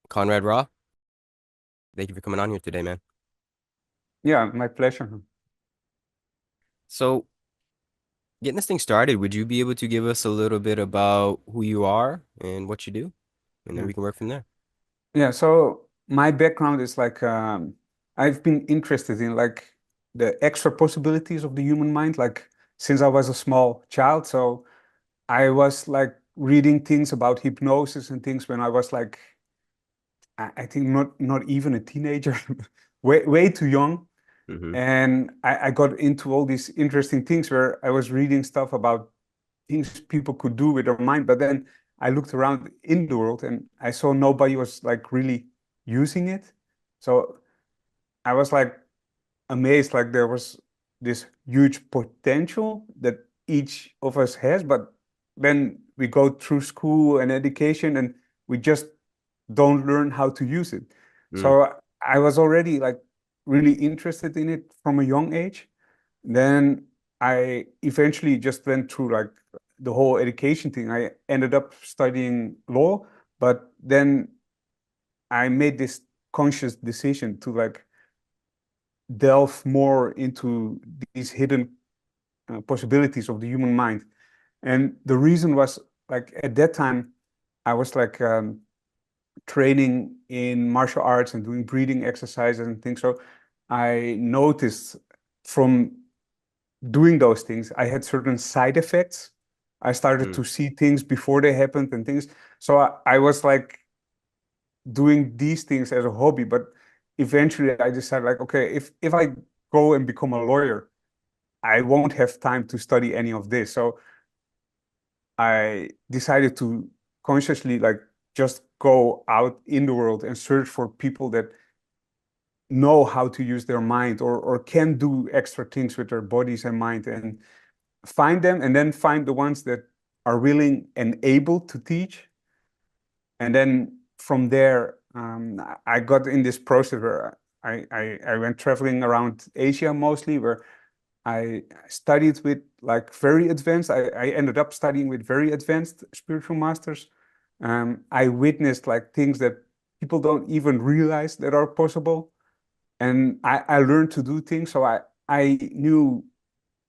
Conrad Raw. Thank you for coming on here today, man. Yeah, my pleasure. So, getting this thing started, would you be able to give us a little bit about who you are and what you do? And then Yeah. we can work from there. Yeah, so my background is like I've been interested in like the extra possibilities of the human mind like since I was a small child. So I was like reading things about hypnosis and things when I was like I think not even a teenager, way too young. Hmm. And I got into all these interesting things where I was reading stuff about things people could do with their mind. But then I looked around in the world and I saw nobody was like really using it. So I was like amazed, like there was this huge potential that each of us has, but then we go through school and education and we just don't learn how to use it. Mm. So I was already like really interested in it from a young age. Then I eventually just went through like the whole education thing. I ended up studying law, but then I made this conscious decision to like delve more into these hidden possibilities of the human mind. And the reason was like at that time, I was like training in martial arts and doing breathing exercises and things. So I noticed from doing those things, I had certain side effects. I started Mm. to see things before they happened and things. So I was like doing these things as a hobby, but eventually I decided like, okay, if I go and become a lawyer, I won't have time to study any of this. So I decided to consciously like just go out in the world and search for people that know how to use their mind or can do extra things with their bodies and mind and find them and then find the ones that are willing and able to teach. And then from there, I got in this process where I went traveling around Asia mostly, where I studied with like very advanced. I ended up studying with very advanced spiritual masters. I witnessed like things that people don't even realize that are possible. And I learned to do things. So I knew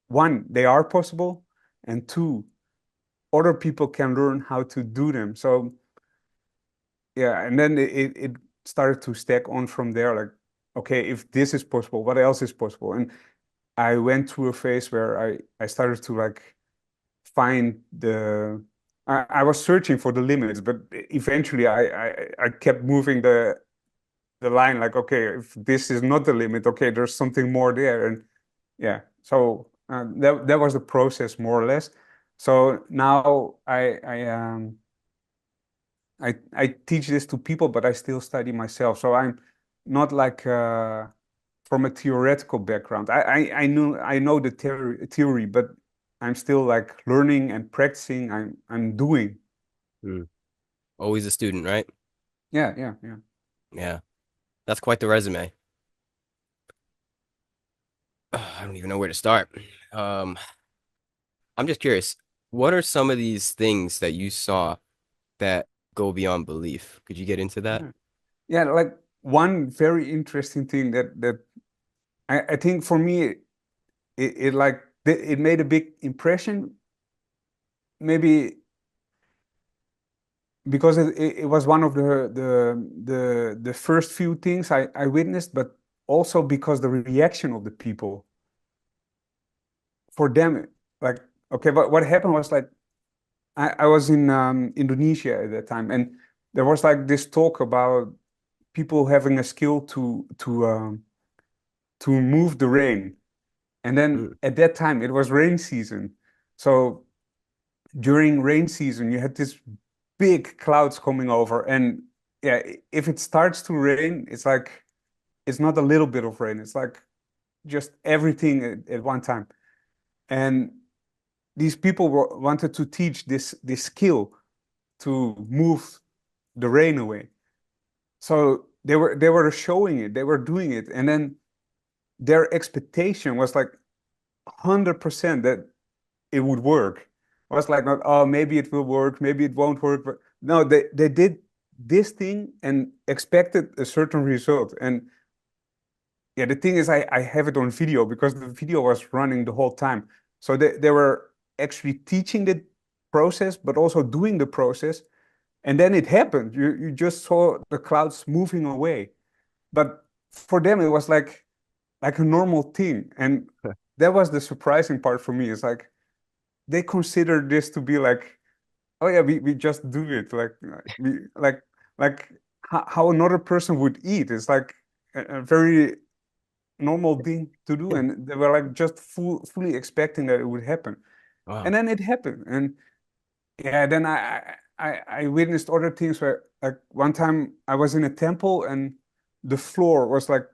one, they are possible, and two, other people can learn how to do them. So yeah, and then it started to stack on from there. Like, okay, if this is possible, what else is possible? And I went through a phase where I started to like find I was searching for the limits, but eventually I kept moving the line like, okay, if this is not the limit, okay, there's something more there. And yeah, so that was the process more or less. So now I teach this to people, but I still study myself. So I'm not like from a theoretical background. I know the theory, but I'm still like learning and practicing. I'm doing. Mm. Always a student, right? Yeah. Yeah. That's quite the resume. I don't even know where to start. Um, I'm just curious, what are some of these things that you saw that go beyond belief? Could you get into that? Yeah. Yeah, like one very interesting thing that I think for me it like it made a big impression. Maybe because it was one of the first few things I witnessed, but also because the reaction of the people for them, like okay, but what happened was like I was in Indonesia at that time, and there was like this talk about people having a skill to move the rain, and then Mm. at that time it was rain season, so during rain season you had this big clouds coming over, and yeah, if it starts to rain, it's like it's not a little bit of rain, it's like just everything at one time. And these people wanted to teach this skill to move the rain away. So they were showing it, they were doing it, and then their expectation was like 100% that it would work. It was like not, oh, maybe it will work, maybe it won't work, but no, they did this thing and expected a certain result. And yeah, the thing is, I have it on video because the video was running the whole time. So they were actually teaching the process, but also doing the process. And then it happened. You just saw the clouds moving away. But for them, it was like a normal thing. And that was the surprising part for me. It's like they consider this to be like, oh yeah, we just do it. Like how another person would eat. It's like a very normal thing to do, and they were like just fully expecting that it would happen, and Wow. then it happened. And yeah, then I witnessed other things where like one time I was in a temple and the floor was like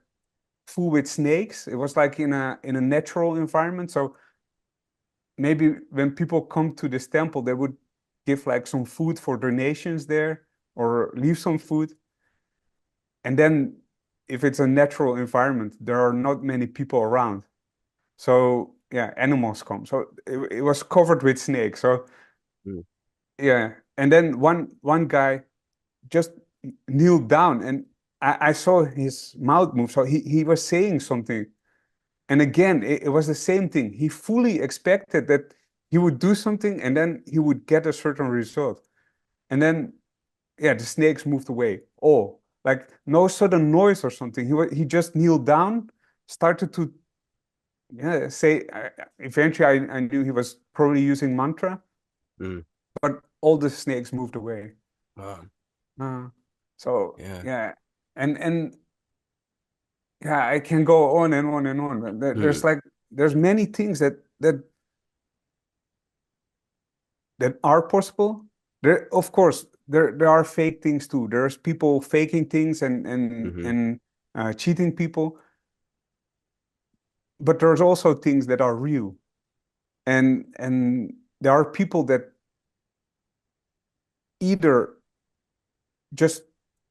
full with snakes. It was like in a natural environment. So maybe when people come to this temple, they would give like some food for donations there or leave some food. And then if it's a natural environment, there are not many people around. So yeah, animals come. So it was covered with snakes. So Mm. yeah, and then one guy just kneeled down, and I saw his mouth move. So he was saying something, and again, it was the same thing. He fully expected that he would do something, and then he would get a certain result. And then yeah, the snakes moved away. Oh, like no sudden noise or something. He just kneeled down, started to yeah say. Eventually, I knew he was probably using mantra, Mm. but all the snakes moved away. Wow. Uh, so Yeah. yeah, and yeah, I can go on and on and on. But Mm. there's many things that are possible. There, of course, there are fake things too. There's people faking things Hmm. and cheating people, but there's also things that are real. And there are people that either just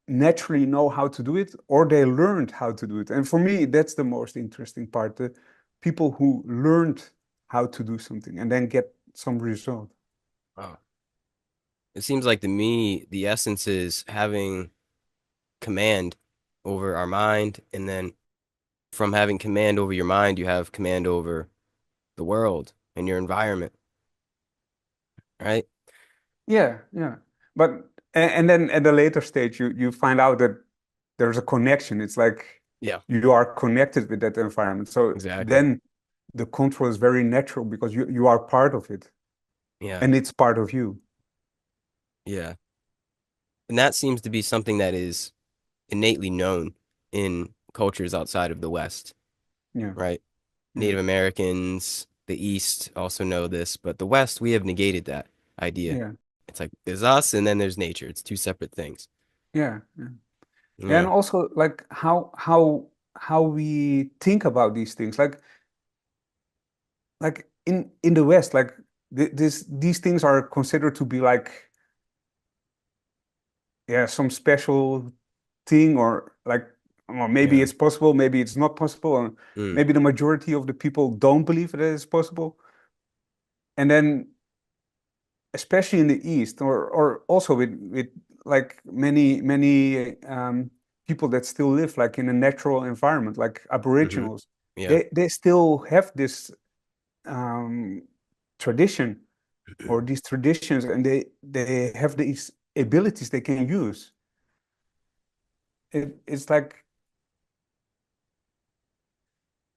naturally know how to do it or they learned how to do it. And for me, that's the most interesting part. The people who learned how to do something and then get some result. Wow. It seems like to me, the essence is having command over our mind, and then from having command over your mind, you have command over the world and your environment, right? Yeah, yeah. But and then at a later stage you find out that there's a connection. It's like Yeah, you are connected with that environment. So exactly. then the control is very natural because you are part of it Yeah, and it's part of you. yeah. And that seems to be something that is innately known in cultures outside of the West, Yeah, right? yeah, Native Americans, the East also know this, but the West, we have negated that idea. yeah, It's like there's us and then there's nature. It's two separate things. yeah, yeah. And Yeah. also like how we think about these things. Like in the West, like these things are considered to be like yeah, some special thing or like well, maybe Yeah. it's possible, maybe it's not possible, and Mm. maybe the majority of the people don't believe that it's possible. And then especially in the East or also with like many people that still live like in a natural environment, like Hmm. Aboriginals, Yeah. they still have this um tradition or these traditions and they have these abilities they can use. It's like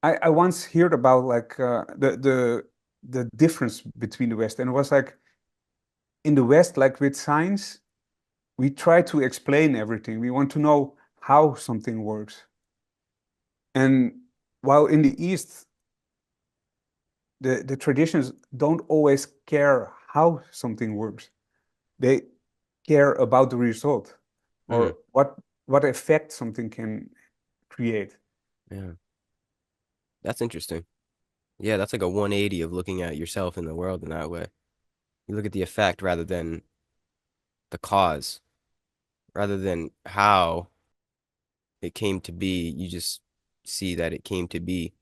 I once heard about like the difference between the West and it was like in the West, like with science, we try to explain everything. We want to know how something works. And while in the East, the traditions don't always care how something works. They care about the result Mm. or what effect something can create. Yeah. That's interesting. Yeah, that's like a 180 of looking at yourself in the world in that way. You look at the effect rather than the cause, rather than how it came to be. You just see that it came to be.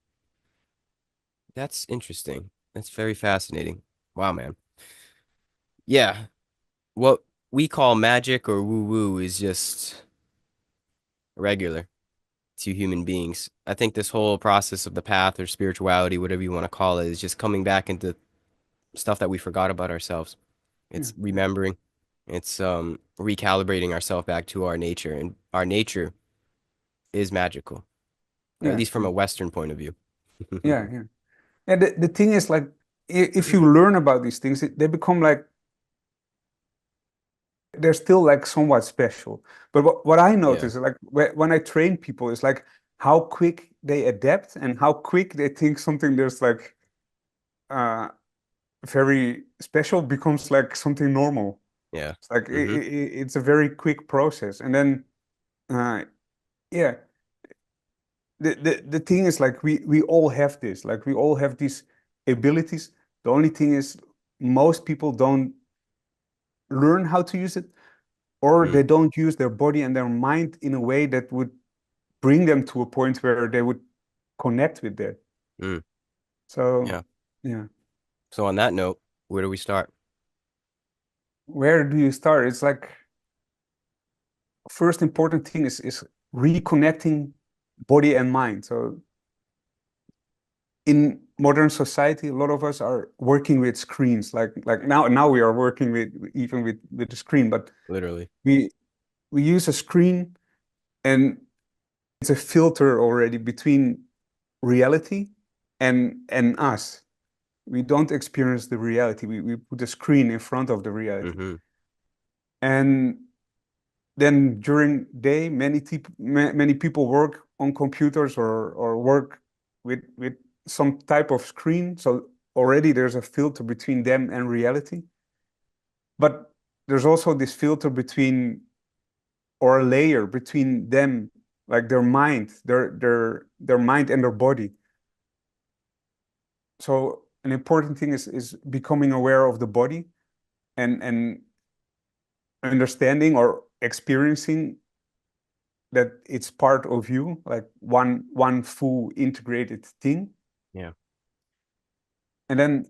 That's interesting. That's very fascinating. Wow, man. Yeah. What? we call magic or woo-woo is just regular to human beings. I think this whole process of the path or spirituality, whatever you want to call it, is just coming back into stuff that we forgot about ourselves. Yeah, It's remembering. It's recalibrating ourselves back to our nature, and our nature is magical, at yeah, least from a Western point of view. yeah, yeah. And the thing is like if you learn about these things, they become like they're still like somewhat special. But what I Yeah. notice, like when I train people, is like how quick they adapt and how quick they think something there's like uh very special becomes like something normal. Yeah. It's like Hmm. it's a very quick process. And then uh yeah, the thing is like we all have this, like we all have these abilities. The only thing is most people don't learn how to use it, or Mm. they don't use their body and their mind in a way that would bring them to a point where they would connect with that. Mm. So, Yeah. yeah, So on that note, where do we start? where do you start? It's like first important thing is reconnecting body and mind. So in modern society, a lot of us are working with screens. Like now we are working with even with the screen, but Literally. we we use a screen and it's a filter already between reality and us. We don't experience the reality. We put a screen in front of the reality. Hmm. And then during day, many people work on computers or work with some type of screen. So already there's a filter between them and reality. But there's also this filter between or a layer between them, like their mind, their mind and their body. So an important thing is becoming aware of the body and understanding or experiencing that it's part of you, like one full integrated thing. Yeah. And then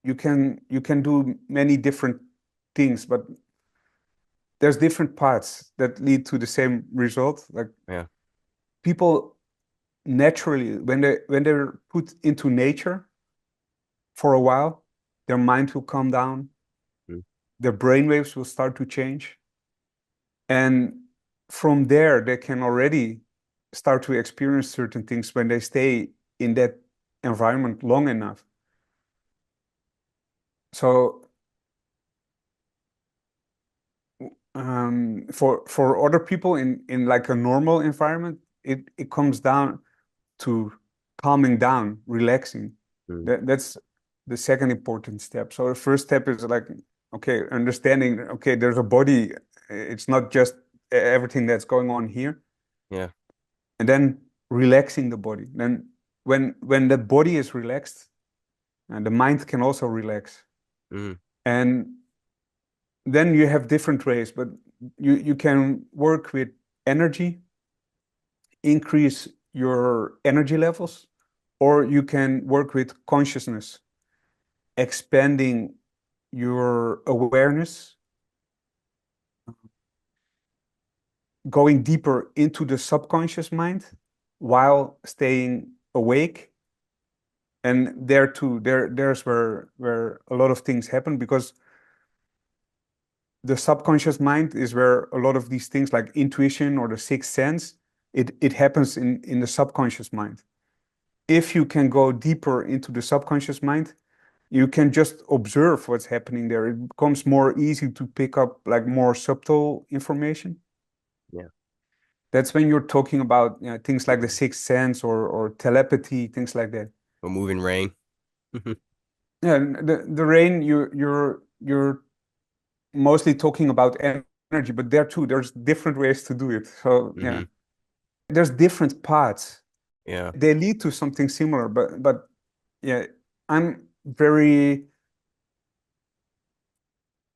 you can do many different things, but there's different paths that lead to the same result. Like Yeah. people naturally, when they're put into nature for a while, their mind will calm down, Mm. their brain waves will start to change. And from there, they can already start to experience certain things when they stay in that environment long enough. So for other people in like a normal environment, it comes down to calming down, relaxing. Mm. That's the second important step. So the first step is like, okay, understanding, okay, there's a body. It's not just everything that's going on here. Yeah. And then relaxing the body. Then when the body is relaxed, and the mind can also relax. Mm. And then you have different ways, but you can work with energy, increase your energy levels, or you can work with consciousness, expanding your awareness, going deeper into the subconscious mind while staying awake. And there too, there's where a lot of things happen because the subconscious mind is where a lot of these things like intuition or the sixth sense, it happens in the subconscious mind. If you can go deeper into the subconscious mind, you can just observe what's happening there. It becomes more easy to pick up like more subtle information. Yeah. That's when you're talking about, things like the sixth sense or telepathy, things like that. A moving rain. Yeah, the rain, you're mostly talking about energy, but there too, there's different ways to do it. So yeah, Hmm. there's different paths. Yeah. They lead to something similar, but yeah, I'm very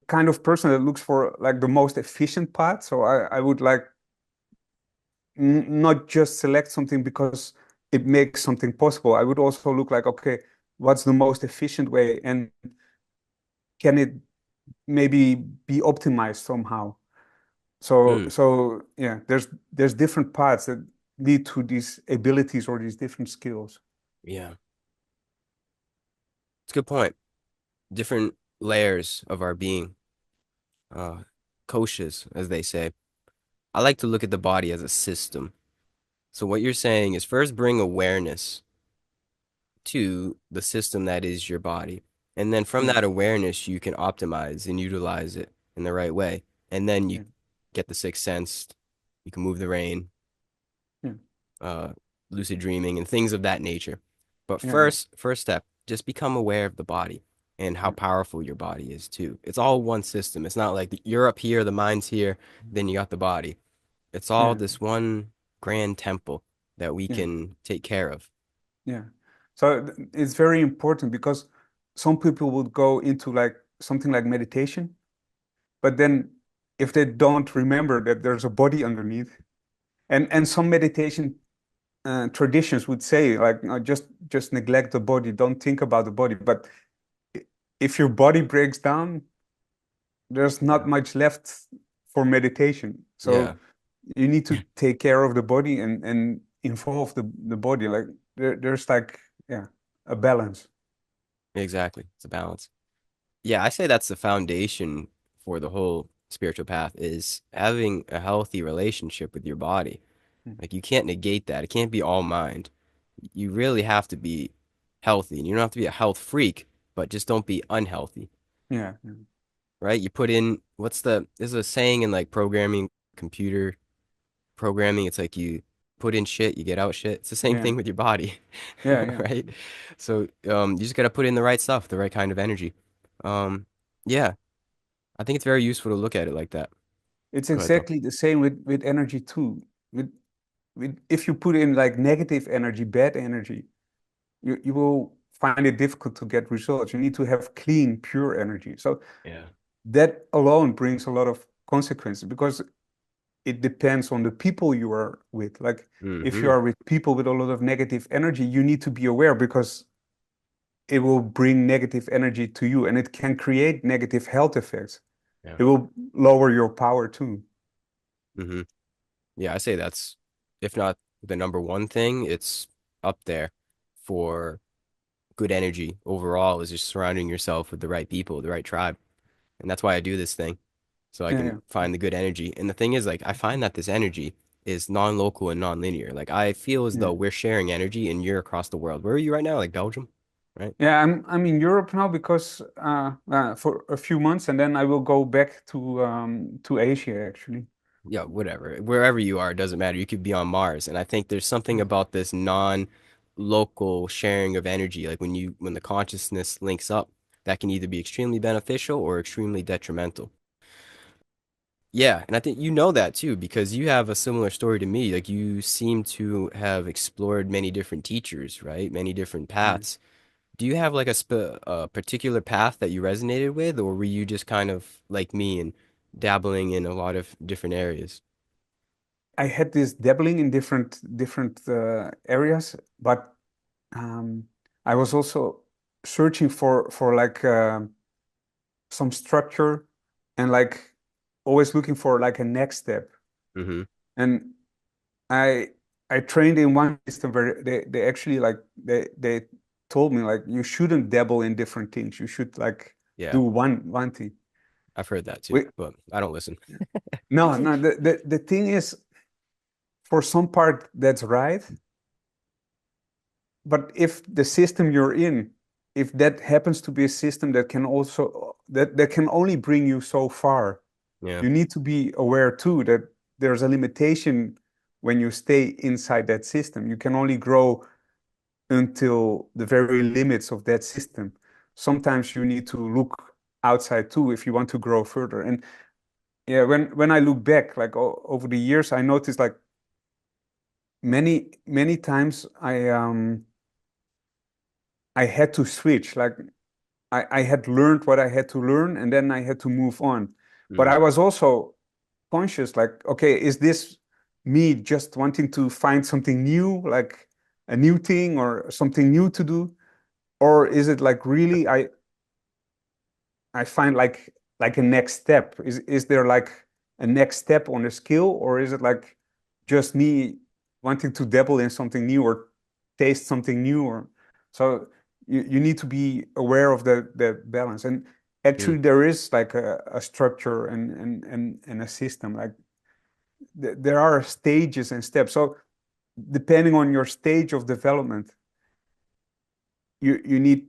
kind of person that looks for like the most efficient path. So I would like not just select something because it makes something possible. I would also look like, okay, what's the most efficient way, and can it maybe be optimized somehow. So Mm, so yeah, there's different paths that lead to these abilities or these different skills. yeah, it's a good point. Different layers of our being, uh, koshas, as they say. I like to look at the body as a system. So what you're saying is first bring awareness to the system that is your body. And then from Yeah, that awareness, you can optimize and utilize it in the right way. And then you yeah, get the sixth sense, you can move the rain, yeah, uh, lucid dreaming, and things of that nature. But yeah, yeah, first step, just become aware of the body and how yeah, powerful your body is too. It's all one system. It's not like you're up here, the mind's here, then you got the body. It's all yeah, this one grand temple that we yeah, can take care of. yeah. So it's very important because some people would go into like something like meditation, but then if they don't remember that there's a body underneath, and some meditation traditions would say like just neglect the body, don't think about the body. But if your body breaks down, there's Yeah. not much left for meditation. Yeah, So you need to take care of the body and involve the body. Like there's like yeah, a balance. exactly. It's a balance. Yeah, I say that's the foundation for the whole spiritual path is having a healthy relationship with your body. Mm. Like you can't negate that. It can't be all mind. You really have to be healthy. And you don't have to be a health freak, but just don't be unhealthy, Yeah, yeah, right? You put in there's a saying in like programming, computer programming, it's like you put in shit, you get out shit. It's the same yeah, thing with your body, yeah, yeah. right? So you just gotta put in the right stuff, the right kind of energy. Um, yeah, I think it's very useful to look at it like that. It's Go ahead, though. exactly the same with energy too. With if you put in like negative energy, bad energy, you will find it difficult to get results. You need to have clean, pure energy. So Yeah. that alone brings a lot of consequences because it depends on the people you are with. Like if you Mm-hmm. are with people with a lot of negative energy, you need to be aware because it will bring negative energy to you and it can create negative health effects. Yeah. It will lower your power too. Mm-hmm. Yeah, I say that's, if not the number one thing, it's up there for good energy overall is just surrounding yourself with the right people, the right tribe. And that's why I do this thing. So I Yeah, can yeah. find the good energy. And the thing is, like, I find that this energy is non-local and non-linear. Like, I feel as Yeah. though we're sharing energy and you're across the world. Where are you right now? Like Belgium, right? Yeah, I'm in Europe now because for a few months and then I will go back to Asia actually. Yeah, whatever. Wherever you are, it doesn't matter. You could be on Mars. And I think there's something about this non-local sharing of energy. Like when the consciousness links up, that can either be extremely beneficial or extremely detrimental. Yeah, and I think you know that too because you have a similar story to me. Like you seem to have explored many different teachers, right? Many different Yeah. paths. Do you have like a particular path that you resonated with, or were you just kind of like me and dabbling in a lot of different areas? I had this dabbling in different areas, but um, I was also searching for like some structure and like always looking for like a next step. Mm-hmm. And I I trained in one system where they actually like they told me like you shouldn't dabble in different things. You should like Yeah, do one thing. I've heard that too, We, but I don't listen. no, the thing is for some part that's right, but if the system you're in, if that happens to be a system that can also that can only bring you so far, Yeah. you need to be aware too that there's a limitation when you stay inside that system. You can only grow until the very limits of that system. Sometimes you need to look outside too if you want to grow further. And yeah, when I look back, like over the years, I noticed like many times I had to switch. Like I had learned what I had to learn, and then I had to move on. But Mm. I was also conscious, like, okay, is this me just wanting to find something new, like a new thing or something new to do? Or is it like really I find like like a next step? Is there like a next step on the skill, or is it like just me wanting to dabble in something new or taste something new? Or so you need to be aware of the balance. And Mm, actually, there is like a structure and a system. Like there are stages and steps. So depending on your stage of development, you need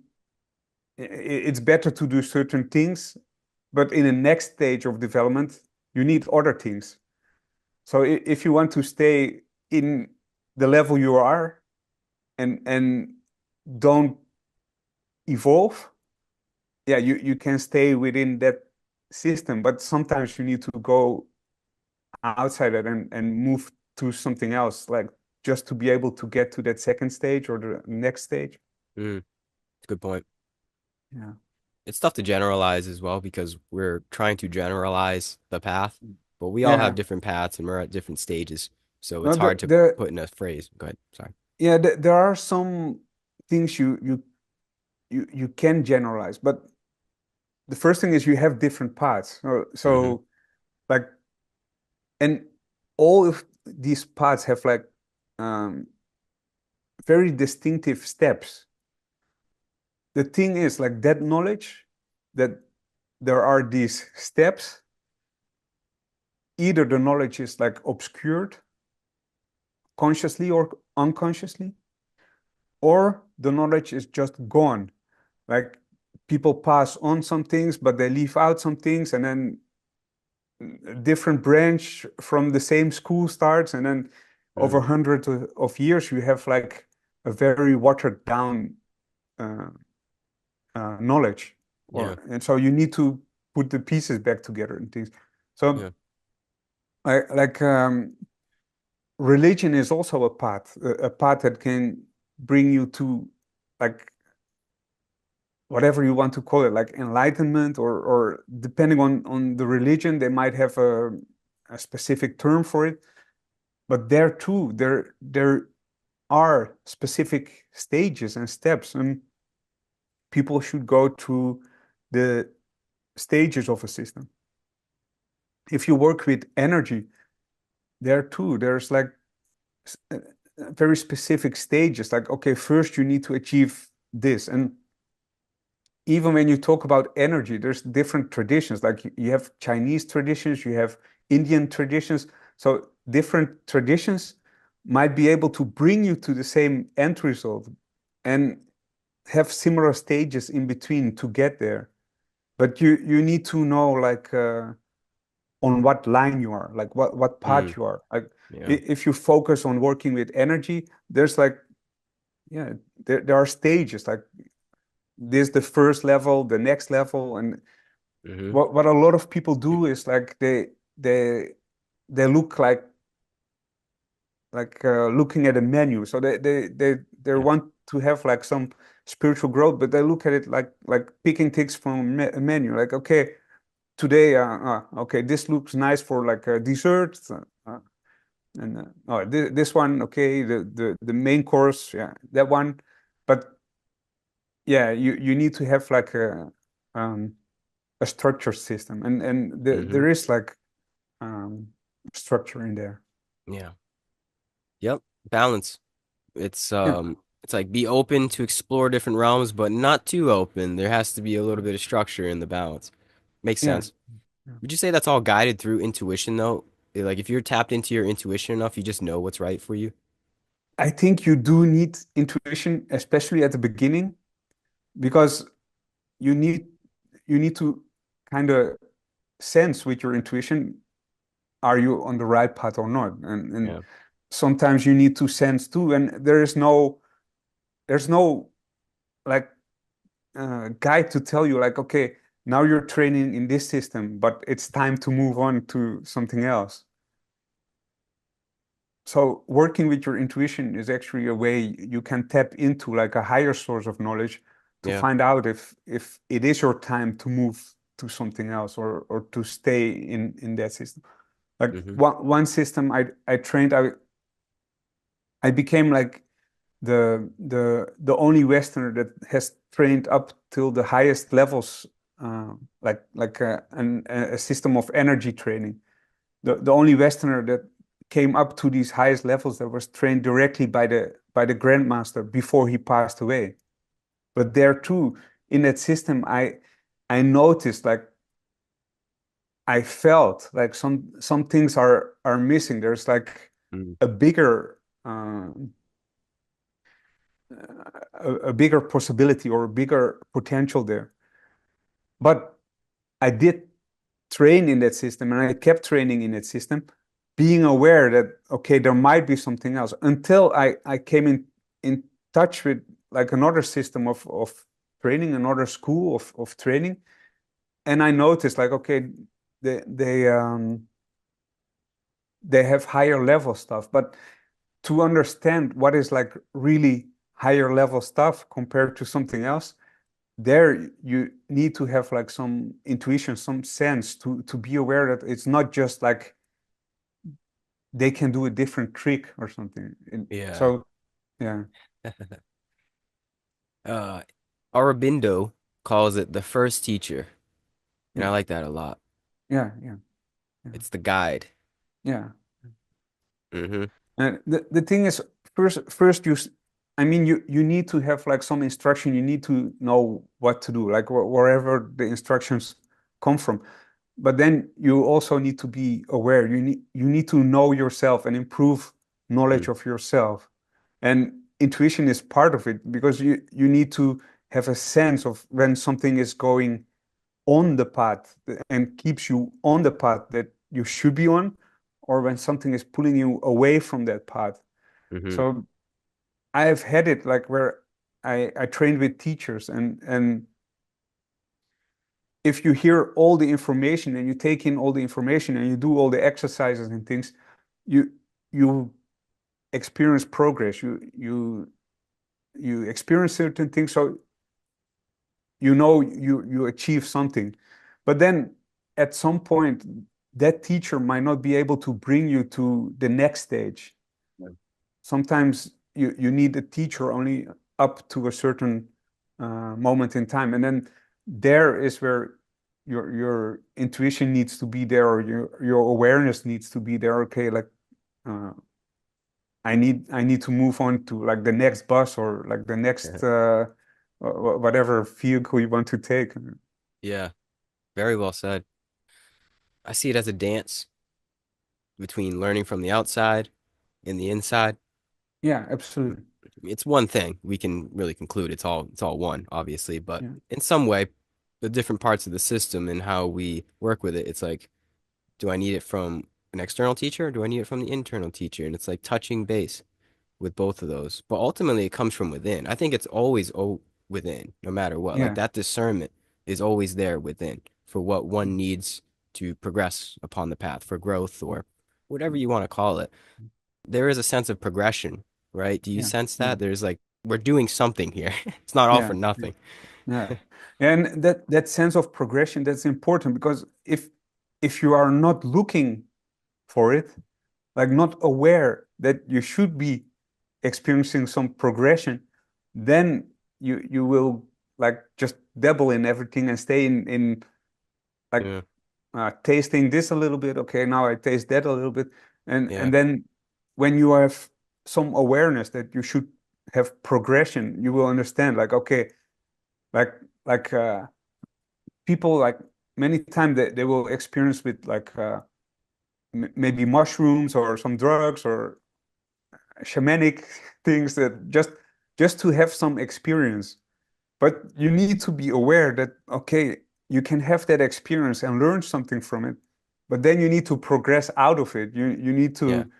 it's better to do certain things, but in the next stage of development, you need other things. So if you want to stay in the level you are and don't evolve, yeah, you can stay within that system, but sometimes you need to go outside it and move to something else, like just to be able to get to that second stage or the next stage. mm, good point. Yeah. It's tough to generalize as well because we're trying to generalize the path, but we all have Yeah. different paths and we're at different stages. So No, it's hard to put in a phrase. Go ahead. Sorry. yeah, there are some things you can generalize, but the first thing is you have different paths. Hmm. So like, and all of these paths have like um, very distinctive steps. The thing is like that knowledge that there are these steps, either the knowledge is like obscured consciously or unconsciously, or the knowledge is just gone. Like people pass on some things, but they leave out some things, and then a different branch from the same school starts, and then over Mm, hundreds of years, you have like a very watered down uh, knowledge, yeah. and so you need to put the pieces back together and things. So Yeah. like religion is also a path that can bring you to like whatever you want to call it, like enlightenment, or depending on the religion, they might have a specific term for it. But there too, there are specific stages and steps, and people should go through the stages of a system. If you work with energy, there too, there's like very specific stages. Like, okay, first you need to achieve this, and even when you talk about energy, there's different traditions. Like you have Chinese traditions, you have Indian traditions. So different traditions might be able to bring you to the same end result and have similar stages in between to get there. But you need to know like on what line you are, like what Mm, path you are. Like yeah. if you focus on working with energy, there's like yeah, there are stages. Like this the first level, the next level, and Hmm. what a lot of people do is like they they look like looking at a menu. So they Yeah. want to have like some spiritual growth, but they look at it like picking things from a menu. Like okay, today okay, this looks nice for like a dessert. And oh, this one, okay, the main course, yeah, that one. But yeah, you need to have like um, a structure system, and Hmm. there is like um, structure in there. Yeah. Yep. Balance. It's Yeah, it's like be open to explore different realms, but not too open. There has to be a little bit of structure in the balance. Makes yeah. sense. Yeah. Would you say that's all guided through intuition though? Like if you're tapped into your intuition enough, you just know what's right for you? I think you do need intuition, especially at the beginning, because you need you need to kind of sense with your intuition, are you on the right path or not? And Yeah. sometimes you need to sense too, and there's no like guide to tell you like, okay, now you're training in this system, but it's time to move on to something else. So working with your intuition is actually a way you can tap into like a higher source of knowledge to Yeah. find out if it is your time to move to something else or to stay in that system. Like Hmm. one system I trained, I became like the only Westerner that has trained up till the highest levels like a system of energy training. The only Westerner that came up to these highest levels that was trained directly by the grandmaster before he passed away. But there too, in that system, I noticed like I felt like some things are missing. There's like Mm. a bigger a bigger possibility or a bigger potential there. But I did train in that system and I kept training in that system, being aware that okay, there might be something else until I came in touch with like another system of training, another school of training. And I noticed like okay, they they um they have higher level stuff, but to understand what is like really higher level stuff compared to something else, there you need to have like some intuition, some sense to be aware that it's not just like they can do a different trick or something. Yeah. So yeah, Uh, Aurobindo calls it the first teacher, and I yeah, like that a lot. yeah, yeah, yeah, It's the guide. yeah. Hmm. And the thing is, first I mean, you need to have like some instruction. You need to know what to do, like wherever the instructions come from. But then you also need to be aware. You need to know yourself and improve knowledge Mm. of yourself. And intuition is part of it because you need to have a sense of when something is going on the path and keeps you on the path that you should be on, or when something is pulling you away from that path. Hmm. So I have had it like where I trained with teachers and if you hear all the information and you take in all the information and you do all the exercises and things, you you experience progress. You experience certain things, so you know you achieve something. But then at some point, that teacher might not be able to bring you to the next stage. Sometimes you need a teacher only up to a certain moment in time, and then there is where your intuition needs to be there, or your awareness needs to be there. Okay, like uh, I need to move on to like the next bus or like the next whatever vehicle you want to take. Yeah, very well said. I see it as a dance between learning from the outside and the inside. Yeah, Mm. absolutely. It's one thing. We can really conclude it's all one, obviously, but Yeah, in some way, the different parts of the system and how we work with it, it's like, do I need it from an external teacher or do I need it from the internal teacher? And it's like touching base with both of those. But ultimately, it comes from within. I think it's always within, no matter what. Like yeah, that discernment is always there within for what one needs to progress upon the path for growth or whatever you want to call it. There is a sense of progression, right? Do you yeah, sense yeah, that? There's like, we're doing something here. It's not all yeah, for nothing. yeah. And that sense of progression, that's important because if you are not looking for it, like not aware that you should be experiencing some progression, then you will like just dabble in everything and stay in like Yeah. tasting this a little bit. Okay, now I taste that a little bit, Yeah. and then when you have some awareness that you should have progression, you will understand. Like okay, like like people like many times they will experience with like maybe mushrooms or some drugs or shamanic things that just to have some experience. But you need to be aware that, okay, you can have that experience and learn something from it, but then you need to progress out of it. You need Yeah. to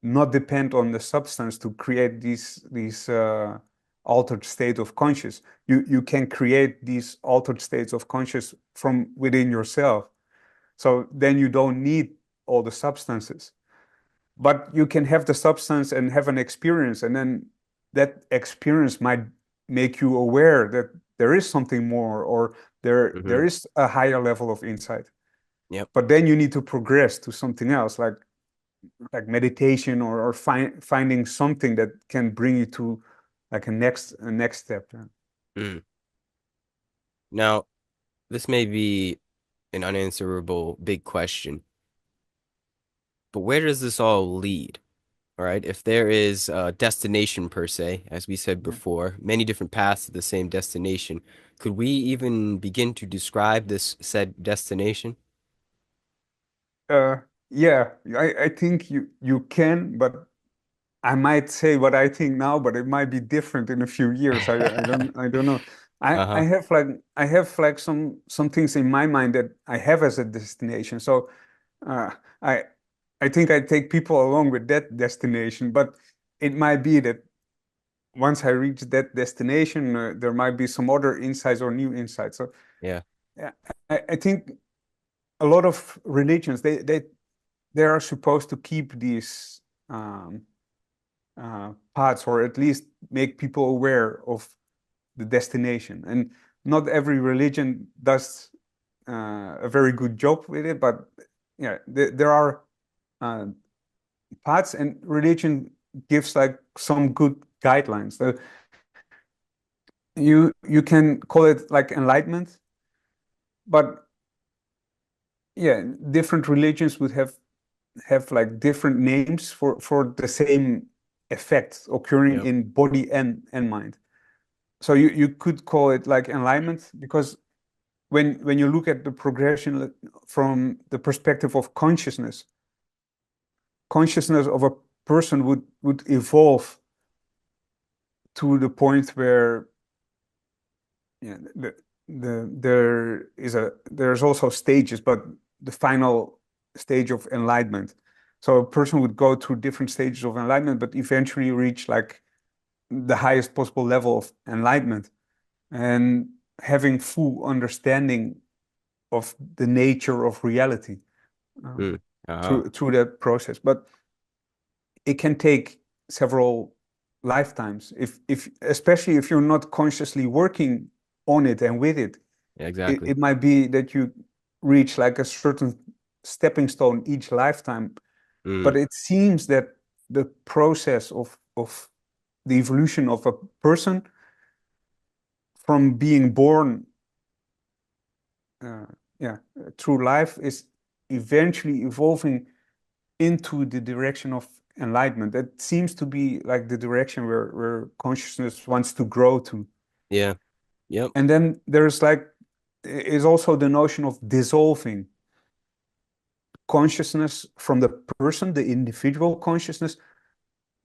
not depend on the substance to create these altered state of conscious. You can create these altered states of conscious from within yourself. So then you don't need all the substances, but you can have the substance and have an experience, and then that experience might make you aware that there is something more, or there Hmm. is a higher level of insight. Yep. But then you need to progress to something else, like meditation, or finding something that can bring you to like a next step. Mm. Now, this may be an unanswerable big question, but where does this all lead? All right, if there is a destination per se, as we said Yeah. before, many different paths to the same destination, could we even begin to describe this said destination? Uh, yeah, I think you can, but I might say what I think now, but it might be different in a few years. I don't know. I Uh-huh. have like some things in my mind that I have as a destination. So uh, I I think I take people along with that destination, but it might be that once I reach that destination, there might be some other insights or new insights. So Yeah. yeah, I think a lot of religions they are supposed to keep these um, paths, or at least make people aware of the destination. And not every religion does a very good job with it, but yeah, there are uh, paths, and religion gives like some good guidelines. So you can call it like enlightenment, but yeah, different religions would have like different names for the same effect occurring Yep. in body and mind. So you could call it like enlightenment, because when you look at the progression from the perspective of consciousness of a person would evolve to the point where yeah, there's also stages, but the final stage of enlightenment. So a person would go through different stages of enlightenment, but eventually reach like the highest possible level of enlightenment, and having full understanding of the nature of reality Mm. Uh-huh. through that process. But it can take several lifetimes, if especially if you're not consciously working on it and with it. Yeah, it, exactly. it might be that you reach like a certain stepping stone each lifetime, Mm. but it seems that the process of the evolution of a person from being born, uh, yeah, through life, is eventually evolving into the direction of enlightenment. That seems to be like the direction where consciousness wants to grow to. Yeah. Yep. And then there's like is also the notion of dissolving consciousness from the person, the individual consciousness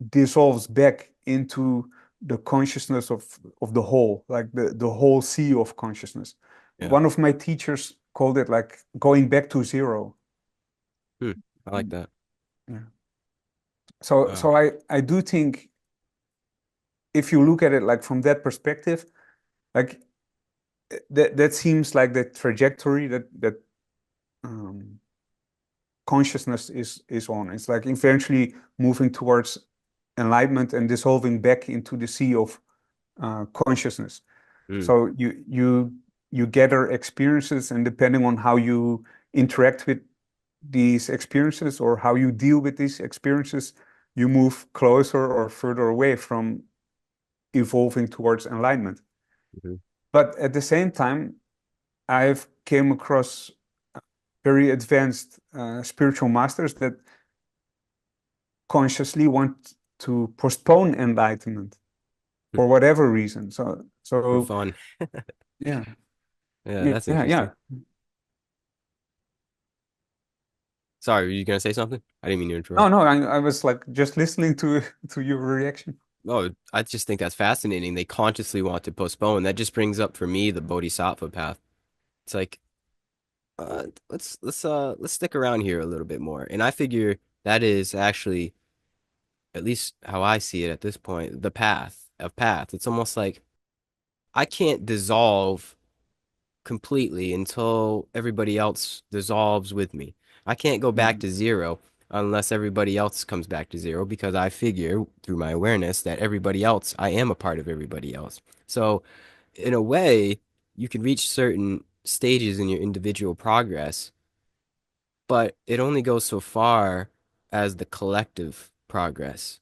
dissolves back into the consciousness of the whole, like the whole sea of consciousness. Yeah. One of my teachers called it like going back to zero. Hmm. I like that. Yeah. So Wow. so I do think if you look at it like from that perspective, like that seems like the trajectory that um, consciousness is on. It's like eventually moving towards enlightenment and dissolving back into the sea of consciousness. Mm. So you gather experiences, and depending on how you interact with these experiences or how you deal with these experiences, you move closer or further away from evolving towards enlightenment. Mhm. But at the same time, I've came across very advanced spiritual masters that consciously want to postpone enlightenment Hmm. for whatever reason. For So fun. yeah, Yeah, yeah, that's yeah. interesting. Sorry, were you gonna say something? I didn't mean to No, interrupt. no, I was like just listening to your reaction. Oh, I just think that's fascinating. They consciously want to postpone. That just brings up for me the bodhisattva path. It's like, let's stick around here a little bit more. And I figure that is actually, at least how I see it at this point, the path of path. It's almost like I can't dissolve completely until everybody else dissolves with me. I can't go back Mhm. to zero unless everybody else comes back to zero because I figure through my awareness that everybody else, I am a part of everybody else. So, in a way, you can reach certain stages in your individual progress, but it only goes so far as the collective progress.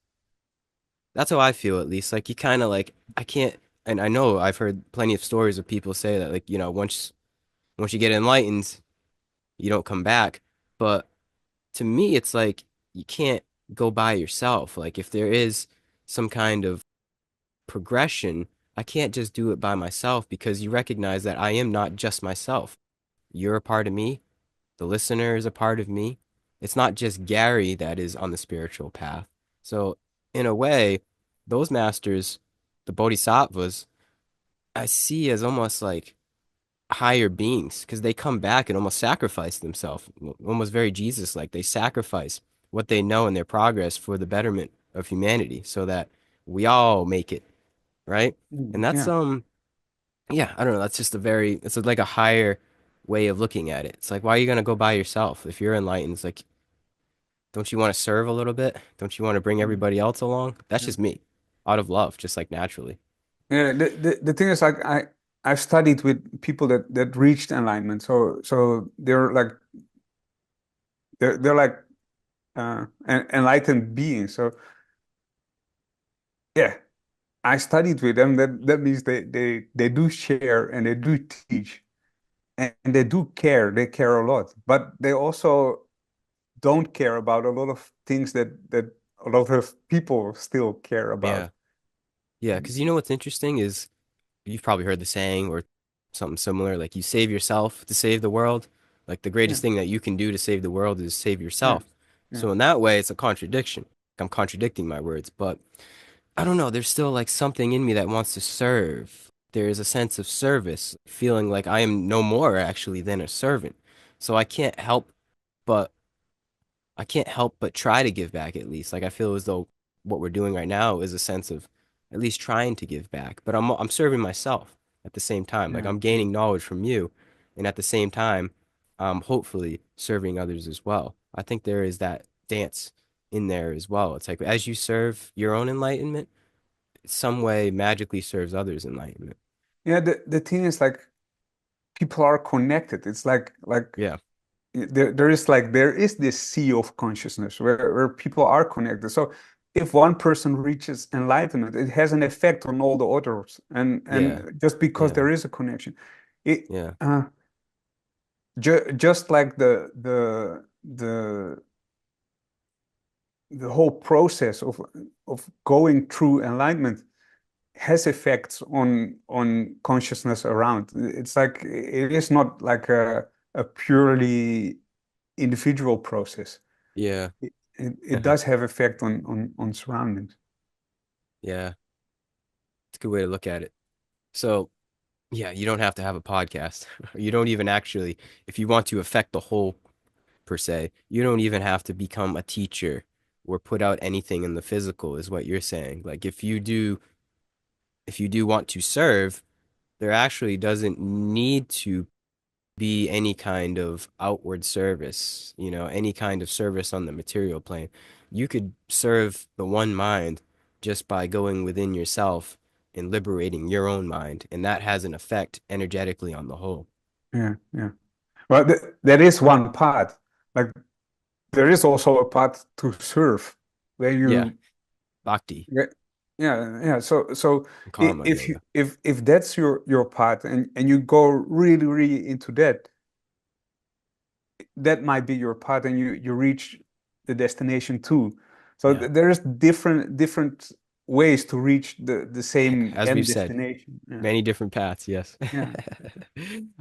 That's how I feel, at least. Like, you kind of like, I can't, and I know I've heard plenty of stories of people say that, like, once Once you get enlightened, you don't come back. But to me, it's like you can't go by yourself. Like if there is some kind of progression, I can't just do it by myself because you recognize that I am not just myself. You're a part of me. The listener is a part of me. It's not just Gary that is on the spiritual path. So, in a way, those masters, the bodhisattvas, I see as almost like higher beings because they come back and almost sacrifice themselves, almost very Jesus-like. They sacrifice what they know in their progress for the betterment of humanity so that we all make it, right? And that's Yeah. yeah, I don't know, that's just it's like a higher way of looking at it. It's like why are you gonna go by yourself if you're enlightened? It's like don't you want to serve a little bit? Don't you want to bring Mm. everybody else along? That's Yeah. just me, out of love, just like naturally. Yeah, the thing is like I've studied with people that reached enlightenment. So they're like they're like enlightened beings. So yeah, I studied with them. That means they do share and they do teach and they do care. They care a lot, but they also don't care about a lot of things that a lot of people still care about. Yeah. Yeah, because you know what's interesting is you've probably heard the saying or something similar, like you save yourself to save the world. Like the Yeah, greatest thing that you can do to save the world is save yeah, yourself. yeah, So in that way, it's a contradiction. I'm contradicting my words, but I don't know. There's still like something in me that wants to serve. There is a sense of service, feeling like I am no more actually than a servant. So but I can't help but try to give back at least. Like I feel as though what we're doing right now is a sense of at least trying to give back. But I'm serving myself at the same time. Like yeah, I'm yeah. gaining knowledge from you, and at the same time, I'm hopefully serving others as well. I think there is that dance in there as well. It's like as you serve your own enlightenment, some way magically serves others' enlightenment. Yeah, the thing is like people are connected. It's like Yeah, there is this sea of consciousness where people are connected. So if one person reaches enlightenment, it has an effect on all the others. yeah, And just because yeah, there is a connection, it yeah, just like the whole process of going through enlightenment has effects on consciousness around. It's like it is not like a purely individual process. yeah, It does have effect on surroundings. yeah. It's a good way to look at it. So. Yeah, you don't have to have a podcast. You don't even actually, if you want to affect the whole per se, you don't even have to become a teacher or put out anything in the physical, is what you're saying. Like if you do want to serve, there actually doesn't need to be any kind of outward service, any kind of service on the material plane. You could serve the one mind just by going within yourself and liberating your own mind, and that has an effect energetically on the whole. Yeah, yeah. Well, th there is one part. Like there is also a part to serve where Yeah, you bhakti yeah, yeah. So and karma if you yoga. if that's your part and you go really into that, that might be your part and you reach the destination too. So Yeah, there's different ways to reach the same as we've end said, destination. Yeah. many different paths. Yes. Yeah.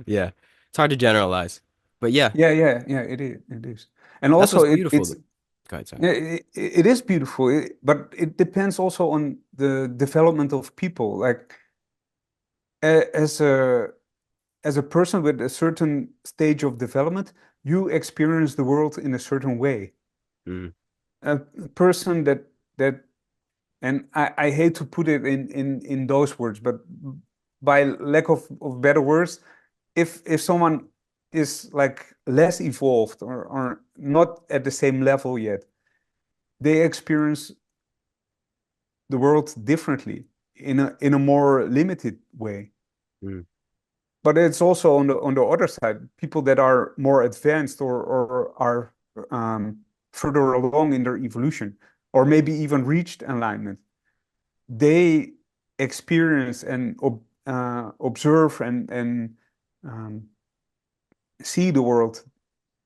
Yeah, it's hard to generalize, but yeah, Yeah, it is. It is. And that's also what's beautiful. it's Go ahead, sorry. yeah, it is beautiful, but it depends also on the development of people. Like as a person with a certain stage of development, you experience the world in a certain way. Mm, A person that and I hate to put it in those words, but by lack of better words, if someone is like less evolved or not at the same level yet, they experience the world differently in a more limited way. mm, But it's also on the other side, people that are more advanced or are further along in their evolution, or maybe even reached enlightenment, they experience and observe and um, see the world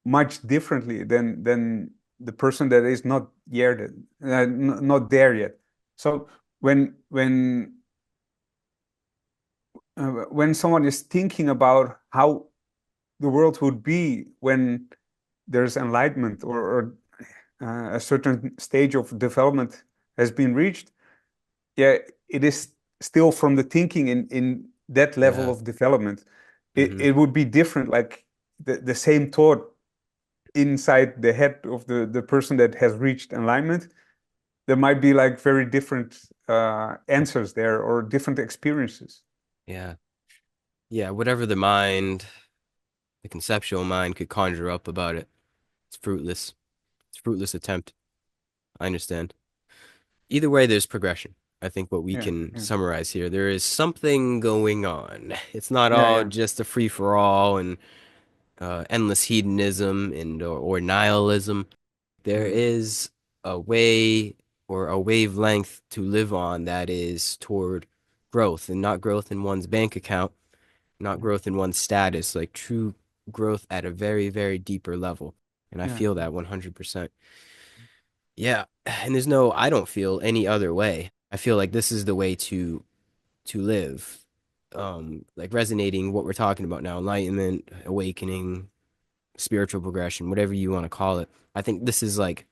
much differently than the person that is not yet not there yet. So when someone is thinking about how the world would be when there's enlightenment or a certain stage of development has been reached, yeah, it is still from the thinking in that level Yeah. of development. Hmm. It would be different, like the same thought inside the head of the person that has reached enlightenment. There might be like very different answers there or different experiences. Yeah. Yeah. Whatever the mind, the conceptual mind could conjure up about it, it's fruitless. It's a fruitless attempt. I understand. Either way, there's progression. I think what we Yeah, can yeah, summarize here, there is something going on. It's not yeah, all yeah. just a free for all and endless hedonism and or nihilism. There Mm, is a way or a wavelength to live on that is toward growth and not growth in one's bank account, not yeah, growth in one's status, like true growth at a very, very deeper level. And I yeah, feel that 100%. Yeah, and there's no, I don't feel any other way. I feel like this is the way to live. Like resonating what we're talking about now, enlightenment, awakening, spiritual progression, whatever you want to call it. I think this is like